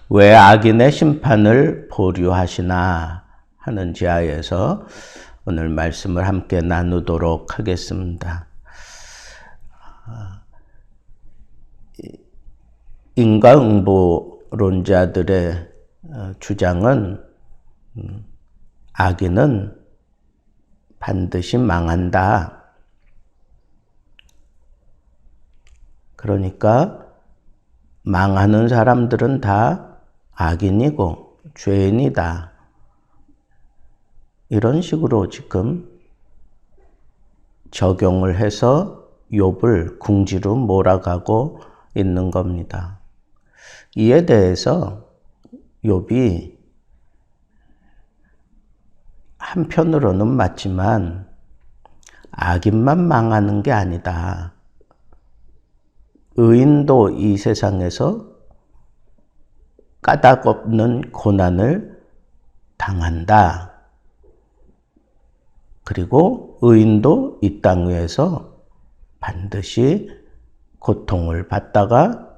왜 악인의 심판을 보류하시나 하는 지하에서 오늘 말씀을 함께 나누도록 하겠습니다. 인과응보론자들의 주장은 악인은 반드시 망한다. 그러니까 망하는 사람들은 다 악인이고 죄인이다. 이런 식으로 지금 적용을 해서 욥을 궁지로 몰아가고 있는 겁니다. 이에 대해서 욥이 한편으로는 맞지만 악인만 망하는 게 아니다. 의인도 이 세상에서 까닭없는 고난을 당한다. 그리고 의인도 이 땅 위에서 반드시 고통을 받다가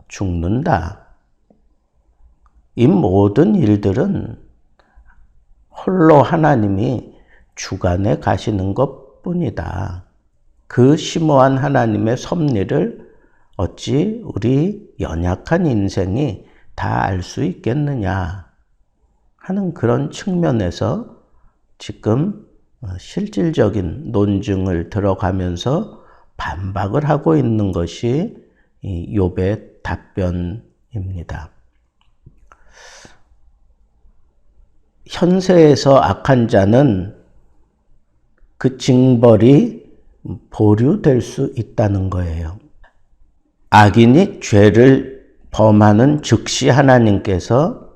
죽는다. 이 모든 일들은 홀로 하나님이 주관해 가시는 것뿐이다. 그 심오한 하나님의 섭리를 어찌 우리 연약한 인생이 다 알 수 있겠느냐 하는 그런 측면에서 지금 실질적인 논증을 들어가면서 반박을 하고 있는 것이 이 욥의 답변입니다. 현세에서 악한 자는 그 징벌이 보류될 수 있다는 거예요. 악인이 죄를 범하는 즉시 하나님께서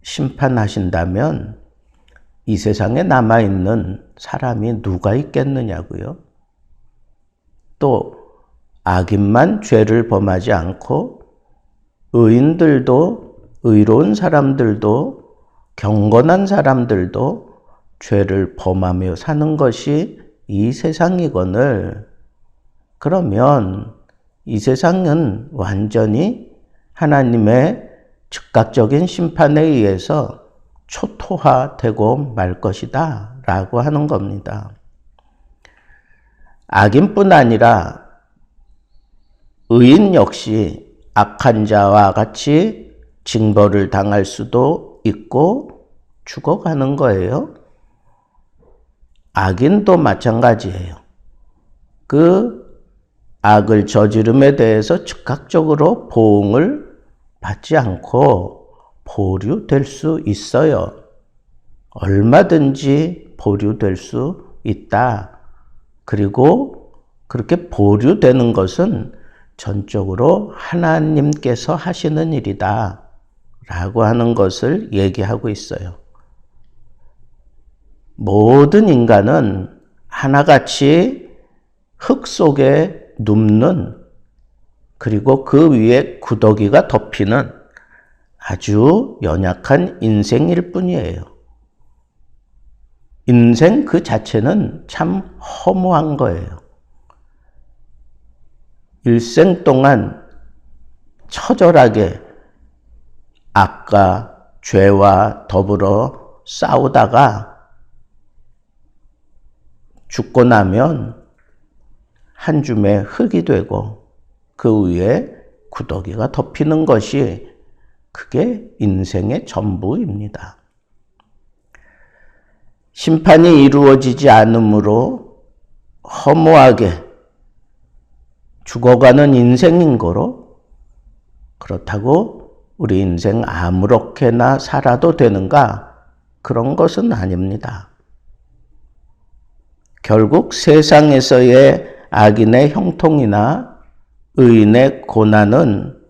심판하신다면 이 세상에 남아있는 사람이 누가 있겠느냐고요. 또 악인만 죄를 범하지 않고 의인들도 의로운 사람들도 경건한 사람들도 죄를 범하며 사는 것이 이 세상이거늘 그러면 이 세상은 완전히 하나님의 즉각적인 심판에 의해서 초토화되고 말 것이다 라고 하는 겁니다. 악인뿐 아니라 의인 역시 악한 자와 같이 징벌을 당할 수도 있고 죽어가는 거예요. 악인도 마찬가지예요. 그 악을 저지름에 대해서 즉각적으로 보응을 받지 않고 보류될 수 있어요. 얼마든지 보류될 수 있다. 그리고 그렇게 보류되는 것은 전적으로 하나님께서 하시는 일이다. 라고 하는 것을 얘기하고 있어요. 모든 인간은 하나같이 흙 속에 눕는 그리고 그 위에 구더기가 덮이는 아주 연약한 인생일 뿐이에요. 인생 그 자체는 참 허무한 거예요. 일생 동안 처절하게 악과 죄와 더불어 싸우다가 죽고 나면 한 줌의 흙이 되고 그 위에 구더기가 덮이는 것이 그게 인생의 전부입니다. 심판이 이루어지지 않으므로 허무하게 죽어가는 인생인 거로 그렇다고 우리 인생 아무렇게나 살아도 되는가? 그런 것은 아닙니다. 결국 세상에서의 악인의 형통이나 의인의 고난은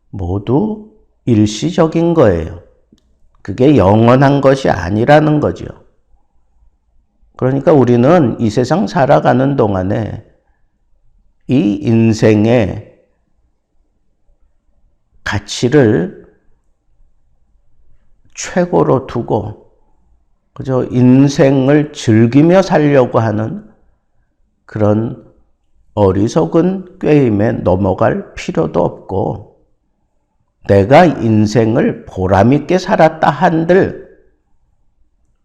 모두 일시적인 거예요. 그게 영원한 것이 아니라는 거죠. 그러니까 우리는 이 세상 살아가는 동안에 이 인생의 가치를 최고로 두고 그저 인생을 즐기며 살려고 하는 그런 어리석은 꾀임에 넘어갈 필요도 없고 내가 인생을 보람있게 살았다 한들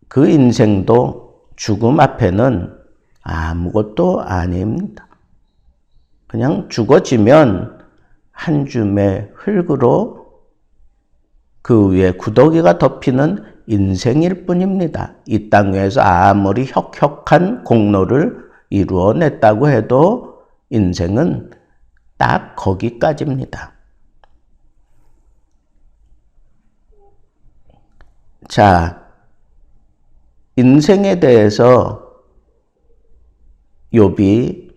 그 인생도 죽음 앞에는 아무것도 아닙니다. 그냥 죽어지면 한 줌의 흙으로 그 위에 구더기가 덮이는 인생일 뿐입니다. 이 땅 위에서 아무리 혁혁한 공로를 이루어냈다고 해도 인생은 딱 거기까지입니다. 자, 인생에 대해서 욥이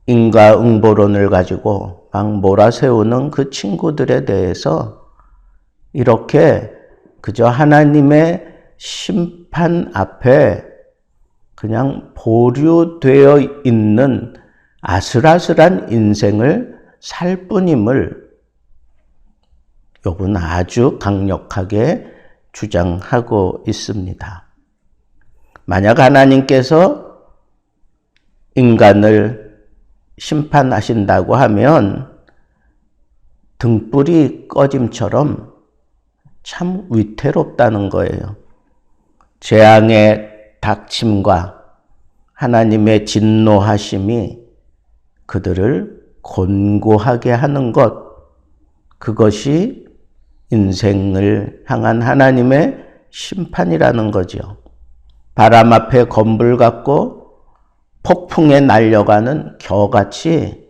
인과응보론을 가지고 막 몰아세우는 그 친구들에 대해서 이렇게 그저 하나님의 심판 앞에 그냥 보류되어 있는 아슬아슬한 인생을 살 뿐임을 욥은 아주 강력하게 주장하고 있습니다. 만약 하나님께서 인간을 심판하신다고 하면 등불이 꺼짐처럼 참 위태롭다는 거예요. 재앙의 닥침과 하나님의 진노하심이 그들을 곤고하게 하는 것, 그것이 인생을 향한 하나님의 심판이라는 거죠. 바람 앞에 건불 같고 폭풍에 날려가는 겨같이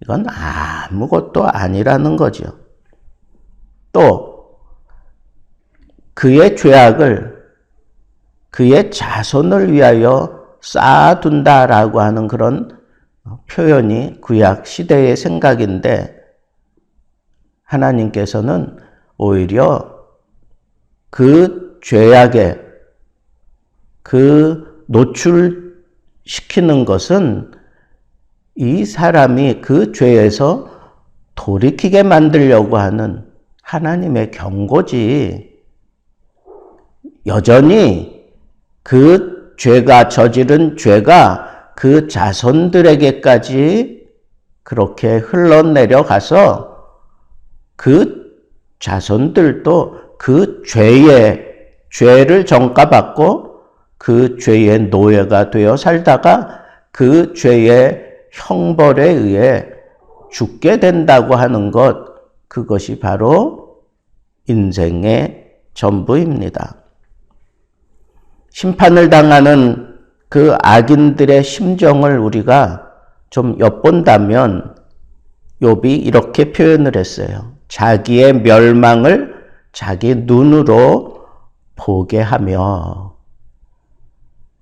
이건 아무것도 아니라는 거죠. 또 그의 죄악을 그의 자손을 위하여 쌓아둔다라고 하는 그런 표현이 구약 시대의 생각인데 하나님께서는 오히려 그 죄악에 그 노출시키는 것은 이 사람이 그 죄에서 돌이키게 만들려고 하는 하나님의 경고지, 여전히 그 죄가 저지른 죄가 그 자손들에게까지 그렇게 흘러내려가서 그 자손들도 그 죄를 전가받고 그 죄의 노예가 되어 살다가 그 죄의 형벌에 의해 죽게 된다고 하는 것, 그것이 바로 인생의 전부입니다. 심판을 당하는 그 악인들의 심정을 우리가 좀 엿본다면 욥이 이렇게 표현을 했어요. 자기의 멸망을 자기 눈으로 보게 하며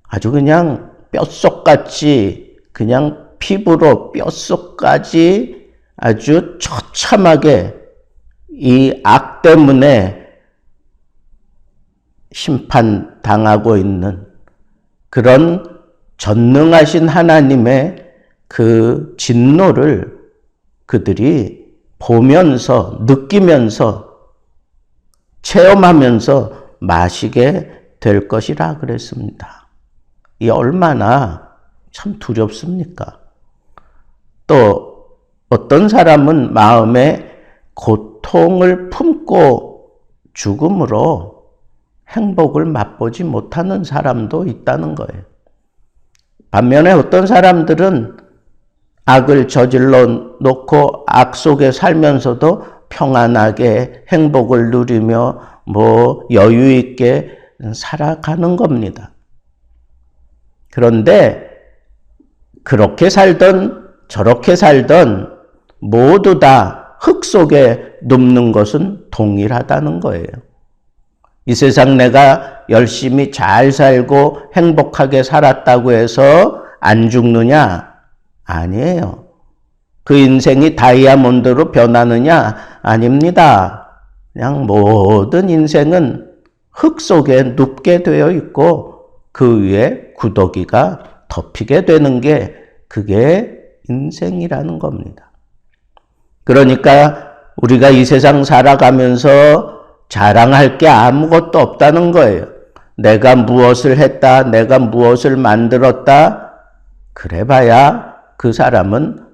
아주 그냥 뼛속같이 그냥 피부로 뼛속까지 아주 처참하게 이 악 때문에 심판당하고 있는 그런 전능하신 하나님의 그 진노를 그들이 보면서 느끼면서 체험하면서 마시게 될 것이라 그랬습니다. 이 얼마나 참 두렵습니까? 또 어떤 사람은 마음에 고통을 품고 죽음으로 행복을 맛보지 못하는 사람도 있다는 거예요. 반면에 어떤 사람들은 악을 저질러 놓고 악 속에 살면서도 평안하게 행복을 누리며 여유 있게 살아가는 겁니다. 그런데 그렇게 살던 저렇게 살던 모두 다 흙 속에 눕는 것은 동일하다는 거예요. 이 세상 내가 열심히 잘 살고 행복하게 살았다고 해서 안 죽느냐? 아니에요. 그 인생이 다이아몬드로 변하느냐? 아닙니다. 그냥 모든 인생은 흙 속에 눕게 되어 있고 그 위에 구더기가 덮이게 되는 게 그게 인생이라는 겁니다. 그러니까 우리가 이 세상 살아가면서 자랑할 게 아무것도 없다는 거예요. 내가 무엇을 했다, 내가 무엇을 만들었다, 그래봐야 그 사람은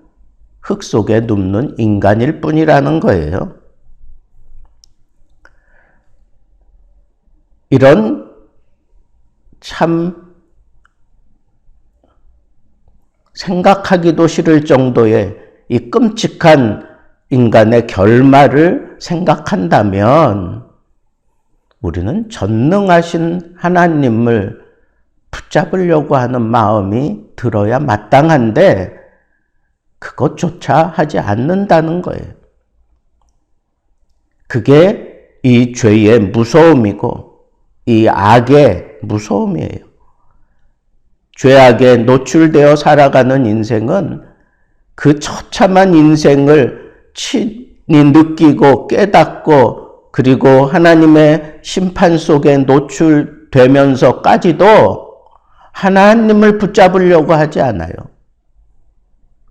흙 속에 눕는 인간일 뿐이라는 거예요. 이런 참 생각하기도 싫을 정도의 이 끔찍한 인간의 결말을 생각한다면 우리는 전능하신 하나님을 붙잡으려고 하는 마음이 들어야 마땅한데 그것조차 하지 않는다는 거예요. 그게 이 죄의 무서움이고 이 악의 무서움이에요. 죄악에 노출되어 살아가는 인생은 그 처참한 인생을 친히 느끼고 깨닫고 그리고 하나님의 심판 속에 노출되면서까지도 하나님을 붙잡으려고 하지 않아요.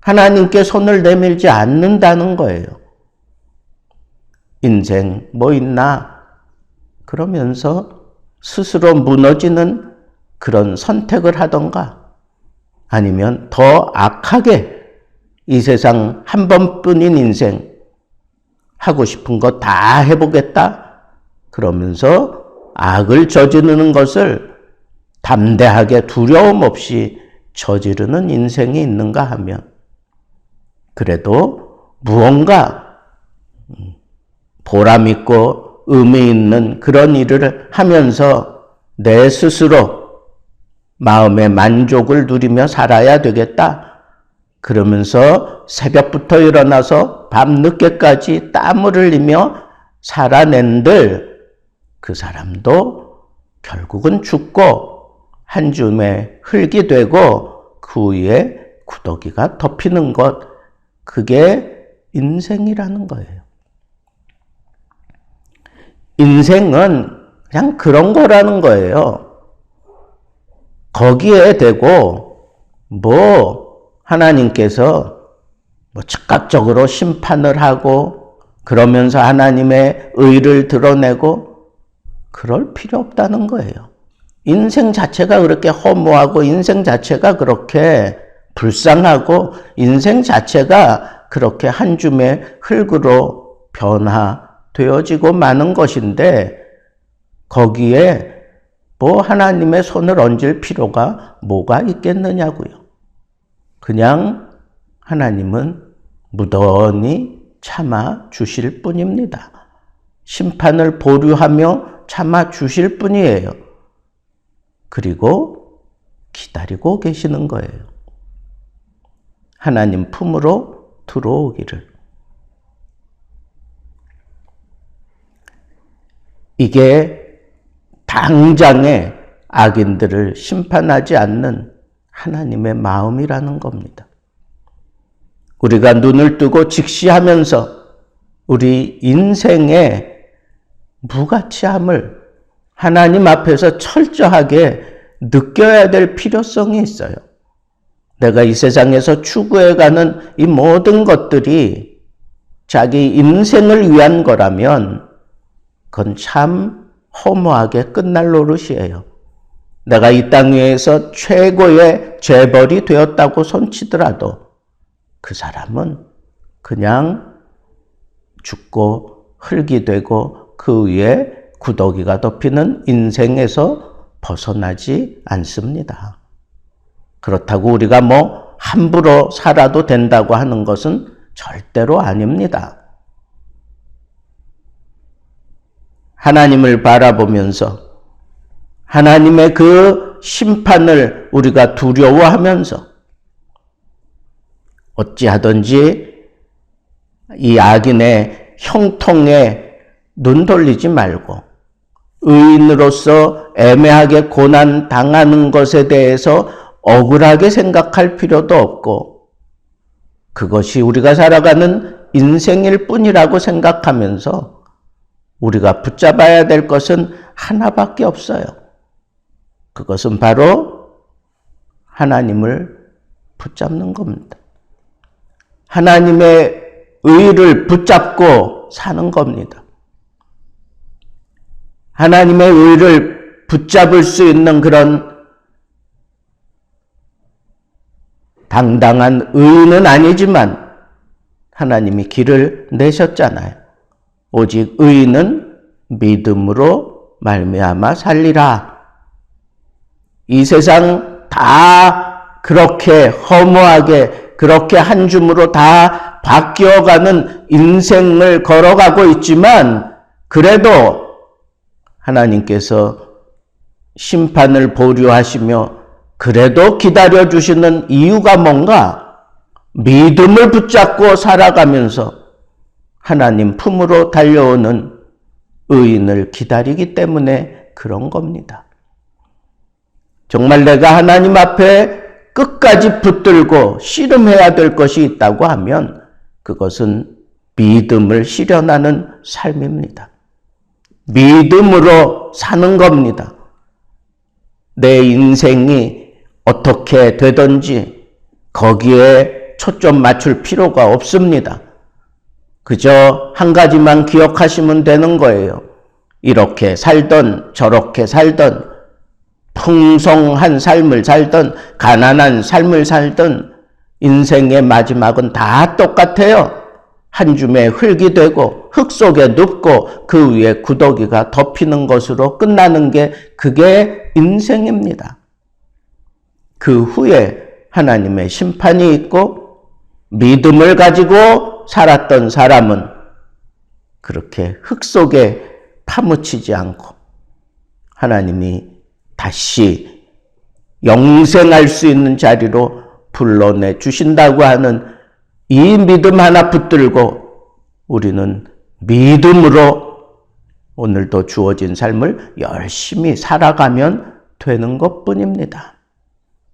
하나님께 손을 내밀지 않는다는 거예요. 인생 뭐 있나? 그러면서 스스로 무너지는 그런 선택을 하던가 아니면 더 악하게 이 세상 한 번뿐인 인생 하고 싶은 거 다 해보겠다 그러면서 악을 저지르는 것을 담대하게 두려움 없이 저지르는 인생이 있는가 하면 그래도 무언가 보람 있고 의미 있는 그런 일을 하면서 내 스스로 마음의 만족을 누리며 살아야 되겠다. 그러면서 새벽부터 일어나서 밤늦게까지 땀을 흘리며 살아낸들 그 사람도 결국은 죽고 한 줌의 흙이 되고 그 위에 구더기가 덮이는 것, 그게 인생이라는 거예요. 인생은 그냥 그런 거라는 거예요. 거기에 대고 하나님께서 즉각적으로 심판을 하고 그러면서 하나님의 의를 드러내고 그럴 필요 없다는 거예요. 인생 자체가 그렇게 허무하고 인생 자체가 그렇게 불쌍하고 인생 자체가 그렇게 한 줌의 흙으로 변화되어지고 마는 것인데 거기에 하나님의 손을 얹을 필요가 뭐가 있겠느냐고요. 그냥 하나님은 무던히 참아 주실 뿐입니다. 심판을 보류하며 참아 주실 뿐이에요. 그리고 기다리고 계시는 거예요. 하나님 품으로 들어오기를. 이게 당장의 악인들을 심판하지 않는 하나님의 마음이라는 겁니다. 우리가 눈을 뜨고 직시하면서 우리 인생의 무가치함을 하나님 앞에서 철저하게 느껴야 될 필요성이 있어요. 내가 이 세상에서 추구해가는 이 모든 것들이 자기 인생을 위한 거라면 그건 참 허무하게 끝날 노릇이에요. 내가 이 땅 위에서 최고의 재벌이 되었다고 손치더라도 그 사람은 그냥 죽고 흙이 되고 그 위에 구더기가 덮이는 인생에서 벗어나지 않습니다. 그렇다고 우리가 함부로 살아도 된다고 하는 것은 절대로 아닙니다. 하나님을 바라보면서 하나님의 그 심판을 우리가 두려워하면서 어찌하든지 이 악인의 형통에 눈 돌리지 말고 의인으로서 애매하게 고난 당하는 것에 대해서 억울하게 생각할 필요도 없고 그것이 우리가 살아가는 인생일 뿐이라고 생각하면서 우리가 붙잡아야 될 것은 하나밖에 없어요. 그것은 바로 하나님을 붙잡는 겁니다. 하나님의 의를 붙잡고 사는 겁니다. 하나님의 의를 붙잡을 수 있는 그런 당당한 의는 아니지만 하나님이 길을 내셨잖아요. 오직 의인은 믿음으로 말미암아 살리라. 이 세상 다 그렇게 허무하게 그렇게 한 줌으로 다 바뀌어가는 인생을 걸어가고 있지만 그래도 하나님께서 심판을 보류하시며 그래도 기다려주시는 이유가 뭔가? 믿음을 붙잡고 살아가면서 하나님 품으로 달려오는 의인을 기다리기 때문에 그런 겁니다. 정말 내가 하나님 앞에 끝까지 붙들고 씨름해야 될 것이 있다고 하면 그것은 믿음을 실현하는 삶입니다. 믿음으로 사는 겁니다. 내 인생이 어떻게 되든지 거기에 초점 맞출 필요가 없습니다. 그저 한 가지만 기억하시면 되는 거예요. 이렇게 살던 저렇게 살던 풍성한 삶을 살던 가난한 삶을 살던 인생의 마지막은 다 똑같아요. 한 줌의 흙이 되고 흙 속에 눕고 그 위에 구더기가 덮이는 것으로 끝나는 게 그게 인생입니다. 그 후에 하나님의 심판이 있고 믿음을 가지고 살았던 사람은 그렇게 흙 속에 파묻히지 않고 하나님이 다시 영생할 수 있는 자리로 불러내 주신다고 하는 이 믿음 하나 붙들고 우리는 믿음으로 오늘도 주어진 삶을 열심히 살아가면 되는 것뿐입니다.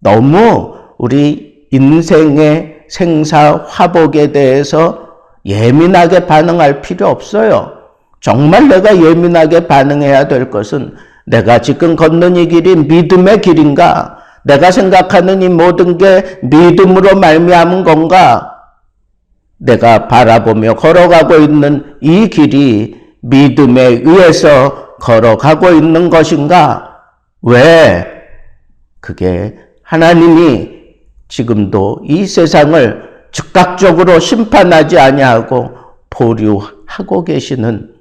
너무 우리 인생의 생사화복에 대해서 예민하게 반응할 필요 없어요. 정말 내가 예민하게 반응해야 될 것은 내가 지금 걷는 이 길이 믿음의 길인가? 내가 생각하는 이 모든 게 믿음으로 말미암은 건가? 내가 바라보며 걸어가고 있는 이 길이 믿음에 의해서 걸어가고 있는 것인가? 왜? 그게 하나님이 지금도 이 세상을 즉각적으로 심판하지 아니하고 보류하고 계시는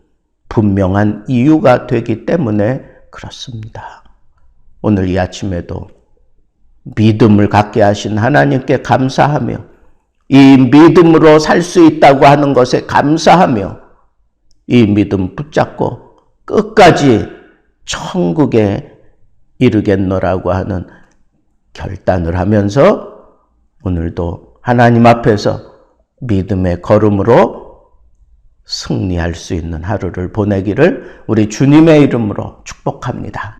분명한 이유가 되기 때문에 그렇습니다. 오늘 이 아침에도 믿음을 갖게 하신 하나님께 감사하며 이 믿음으로 살 수 있다고 하는 것에 감사하며 이 믿음 붙잡고 끝까지 천국에 이르겠노라고 하는 결단을 하면서 오늘도 하나님 앞에서 믿음의 걸음으로 승리할 수 있는 하루를 보내기를 우리 주님의 이름으로 축복합니다.